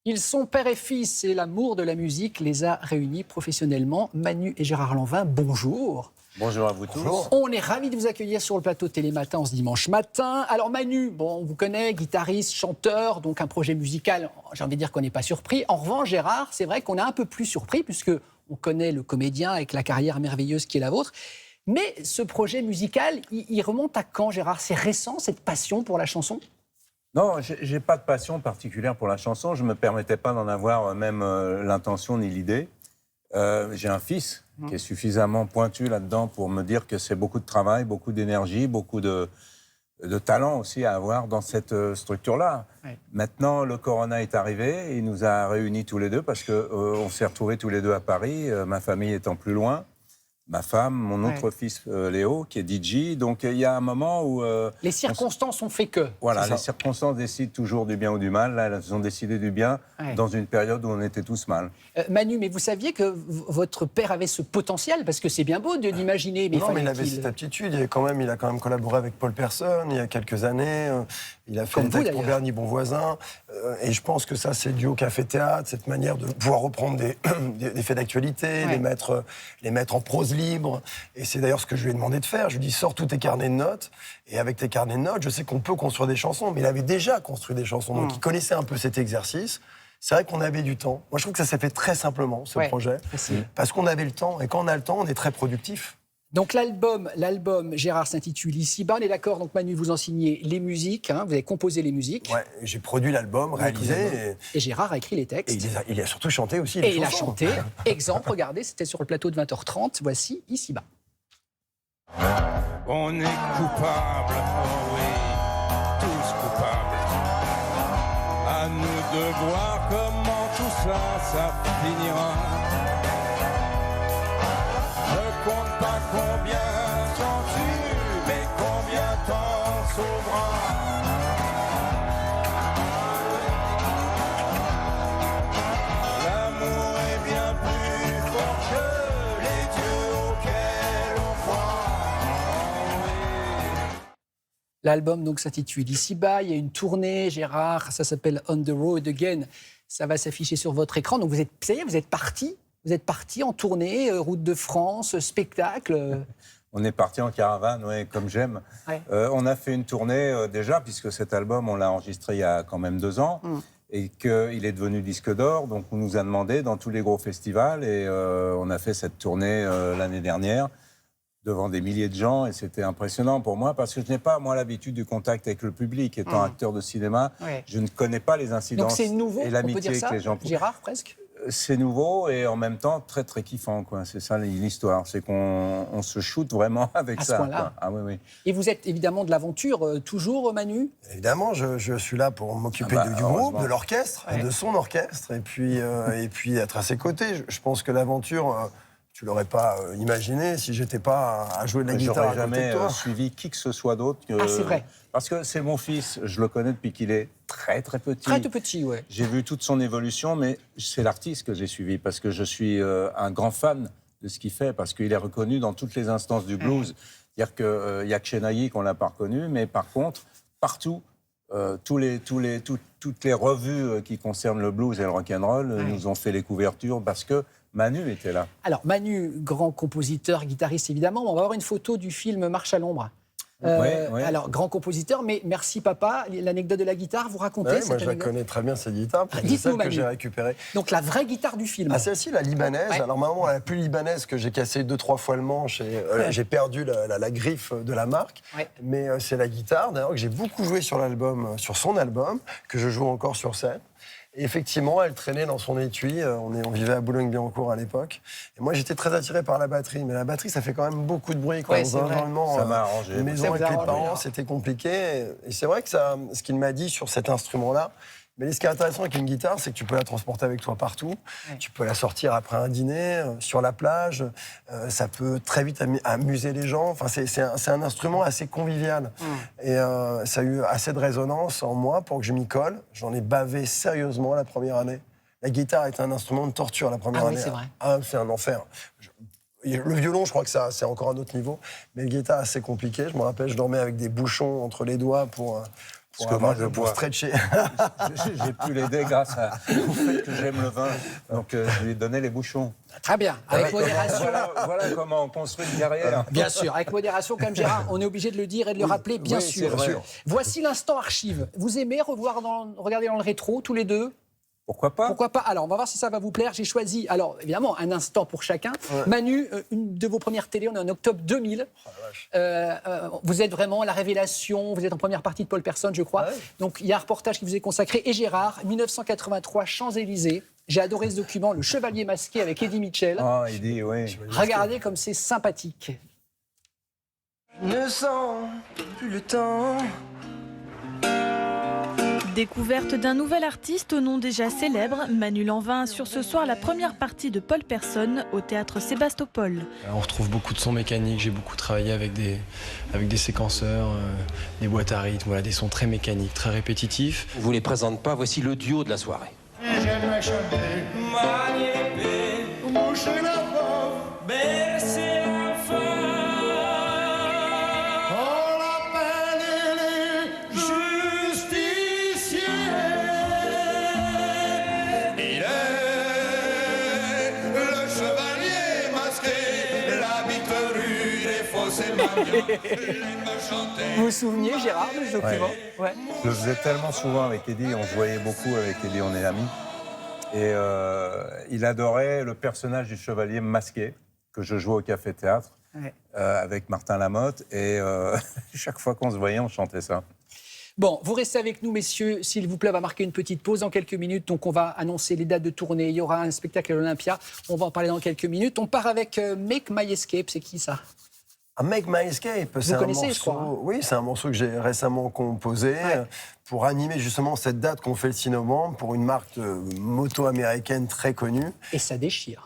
Ils sont père et fils et l'amour de la musique les a réunis professionnellement. Manu et Gérard Lanvin, bonjour. Bonjour à vous tous. On est ravis de vous accueillir sur le plateau de Télématin en ce dimanche matin. Alors Manu, on vous connaît, guitariste, chanteur, donc un projet musical, j'ai envie de dire qu'on n'est pas surpris. En revanche, Gérard, c'est vrai qu'on est un peu plus surpris puisque on connaît le comédien avec la carrière merveilleuse qui est la vôtre. Mais ce projet musical, il remonte à quand, Gérard? C'est récent, cette passion pour la chanson? Non, j'ai pas de passion particulière pour la chanson. Je me permettais pas d'en avoir même l'intention ni l'idée. J'ai un fils qui est suffisamment pointu là-dedans pour me dire que c'est beaucoup de travail, beaucoup d'énergie, beaucoup de talent aussi à avoir dans cette structure-là. Ouais. Maintenant, le Corona est arrivé, il nous a réunis tous les deux parce qu'on s'est retrouvés tous les deux à Paris, ma famille étant plus loin. Ma femme, mon autre fils Léo, qui est DJ. Donc il y a un moment où... Les circonstances ont fait que. Voilà, les circonstances décident toujours du bien ou du mal. Là, elles ont décidé du bien dans une période où on était tous mal. Manu, mais vous saviez que votre père avait ce potentiel? Parce que c'est bien beau de l'imaginer. Non, mais il avait cette aptitude. Il a quand même collaboré avec Paul Persson il y a quelques années. Il a fait des textes pour Bernie Bonvoisin. Et je pense que ça, c'est dû au café-théâtre, cette manière de pouvoir reprendre des faits d'actualité, les mettre en prose libre. Et c'est d'ailleurs ce que je lui ai demandé de faire. Je lui ai dit, sors tous tes carnets de notes. Et avec tes carnets de notes, je sais qu'on peut construire des chansons. Mais il avait déjà construit des chansons. Donc il connaissait un peu cet exercice. C'est vrai qu'on avait du temps. Moi, je trouve que ça s'est fait très simplement, ce projet. Parce qu'on avait le temps. Et quand on a le temps, on est très productif. Donc l'album, Gérard, s'intitule Ici-bas. On est d'accord, donc Manu, vous en signez les musiques, vous avez composé les musiques. Ouais, j'ai produit l'album, réalisé. Et Gérard a écrit les textes. Et il a surtout chanté aussi. Et il a chanté. Exemple, regardez, c'était sur le plateau de 20h30. Voici Ici-bas. On est coupable, oh oui, tous coupables. À nous de voir comment tout ça finira. Ne compte pas combien t'en tues, mais combien t'en sauveras. L'amour est bien plus fort que les dieux auxquels on croit. L'album donc s'intitule Ici-bas. Il y a une tournée, Gérard, ça s'appelle On the Road Again. Ça va s'afficher sur votre écran. Donc ça y est, vous êtes parti. Vous êtes parti en tournée, route de France, spectacle. On est parti en caravane, ouais, comme j'aime. Ouais. On a fait une tournée déjà, puisque cet album, on l'a enregistré il y a quand même 2 ans. Et qu'il est devenu disque d'or. Donc on nous a demandé dans tous les gros festivals. Et on a fait cette tournée l'année dernière devant des milliers de gens. Et c'était impressionnant pour moi, parce que je n'ai pas, moi, l'habitude du contact avec le public. Étant acteur de cinéma, je ne connais pas les incidences. Donc c'est nouveau, et l'amitié que les gens... Gérard, presque. C'est nouveau et en même temps très très kiffant, quoi. C'est ça l'histoire, c'est qu'on se shoot vraiment avec ça. Quoi. Ah oui, oui. Et vous êtes évidemment de l'aventure toujours, Manu? Évidemment, je suis là pour m'occuper du groupe, de l'orchestre, de son orchestre, et puis être à ses côtés. Je pense que l'aventure, tu l'aurais pas imaginé si j'étais pas à jouer de la guitare. J'aurais jamais suivi qui que ce soit d'autre. Ah, c'est vrai. Parce que c'est mon fils, je le connais depuis qu'il est très très petit. Très tout petit, ouais. J'ai vu toute son évolution, mais c'est l'artiste que j'ai suivi parce que je suis un grand fan de ce qu'il fait, parce qu'il est reconnu dans toutes les instances du blues. C'est-à-dire qu'il n'y a que chez Nagui qu'on ne l'a pas reconnu, mais par contre, partout, toutes les revues qui concernent le blues et le rock'n'roll nous ont fait les couvertures parce que Manu était là. Alors, Manu, grand compositeur, guitariste évidemment, on va avoir une photo du film Marche à l'ombre. Alors, grand compositeur, mais merci papa. L'anecdote de la guitare, vous racontez cette moi, je la anecdote? connais très bien, cette guitare, parce que c'est celle que j'ai récupérée. Donc, la vraie guitare du film. Ah, celle-ci, la libanaise. Alors, maman, la plus libanaise, que j'ai cassé 2-3 fois le manche, et j'ai perdu la griffe de la marque. Mais c'est la guitare, d'ailleurs, que j'ai beaucoup joué sur l'album, sur son album, que je joue encore sur scène. Et effectivement, elle traînait dans son étui. On vivait à Boulogne-Billancourt à l'époque. Et moi, j'étais très attiré par la batterie. Mais la batterie, ça fait quand même beaucoup de bruit. Dans un environnement, ça m'a arrangé. Une maison avec les parents, c'était compliqué. Et c'est vrai que ce qu'il m'a dit sur cet instrument-là, mais ce qui est intéressant avec une guitare, c'est que tu peux la transporter avec toi partout. Tu peux la sortir après un dîner, sur la plage. Ça peut très vite amuser les gens. Enfin, c'est un instrument assez convivial. Et ça a eu assez de résonance en moi pour que je m'y colle. J'en ai bavé sérieusement la première année. La guitare est un instrument de torture la première année. C'est vrai. C'est un enfer. Le violon, je crois que c'est encore un autre niveau. Mais la guitare, c'est compliqué. Je me rappelle, je dormais avec des bouchons entre les doigts pour Parce que moi, je pour bois. stretcher. J'ai pu l'aider grâce au fait que j'aime le vin. Donc, je lui ai donné les bouchons. Très bien, avec modération. Voilà comment on construit une carrière. Bien sûr, avec modération, comme Gérard, on est obligé de le dire et de le rappeler, bien oui, sûr. c'est vrai. Voici l'instant archive. Vous aimez regarder dans le rétro, tous les deux? Pourquoi pas? Pourquoi pas? Alors, on va voir si ça va vous plaire. J'ai choisi, alors évidemment, un instant pour chacun. Ouais. Manu, une de vos premières télés, on est en octobre 2000. Vous êtes vraiment la révélation. Vous êtes en première partie de Paul Personne, je crois. Ah ouais. Donc, il y a un reportage qui vous est consacré. Et Gérard, 1983, Champs-Élysées. J'ai adoré ce document, Le Chevalier masqué avec Eddie Mitchell. Ah, il dit, oui. Regardez comme c'est sympathique. Je ne sens plus le temps. Découverte d'un nouvel artiste au nom déjà célèbre, Manu Lanvin assure ce soir la première partie de Paul Personne au théâtre Sébastopol. On retrouve beaucoup de sons mécaniques, j'ai beaucoup travaillé avec des séquenceurs, des boîtes à rythme, voilà, des sons très mécaniques, très répétitifs. Je vous les présente pas, voici le duo de la soirée. Vous vous souvenez, Gérard, de ce document? Ouais. Je le faisais tellement souvent avec Eddie, on se voyait beaucoup avec Eddie, on est amis. Et il adorait le personnage du chevalier masqué que je jouais au Café Théâtre avec Martin Lamotte. Et chaque fois qu'on se voyait, on chantait ça. Bon, vous restez avec nous, messieurs. S'il vous plaît, on va marquer une petite pause dans quelques minutes. Donc, on va annoncer les dates de tournée. Il y aura un spectacle à l'Olympia. On va en parler dans quelques minutes. On part avec Make My Escape. C'est qui ça? Make My Escape, Vous connaissez, je crois, hein. Oui, c'est un morceau que j'ai récemment composé pour animer justement cette date qu'on fait le 6 novembre pour une marque de moto américaine très connue. Et ça déchire.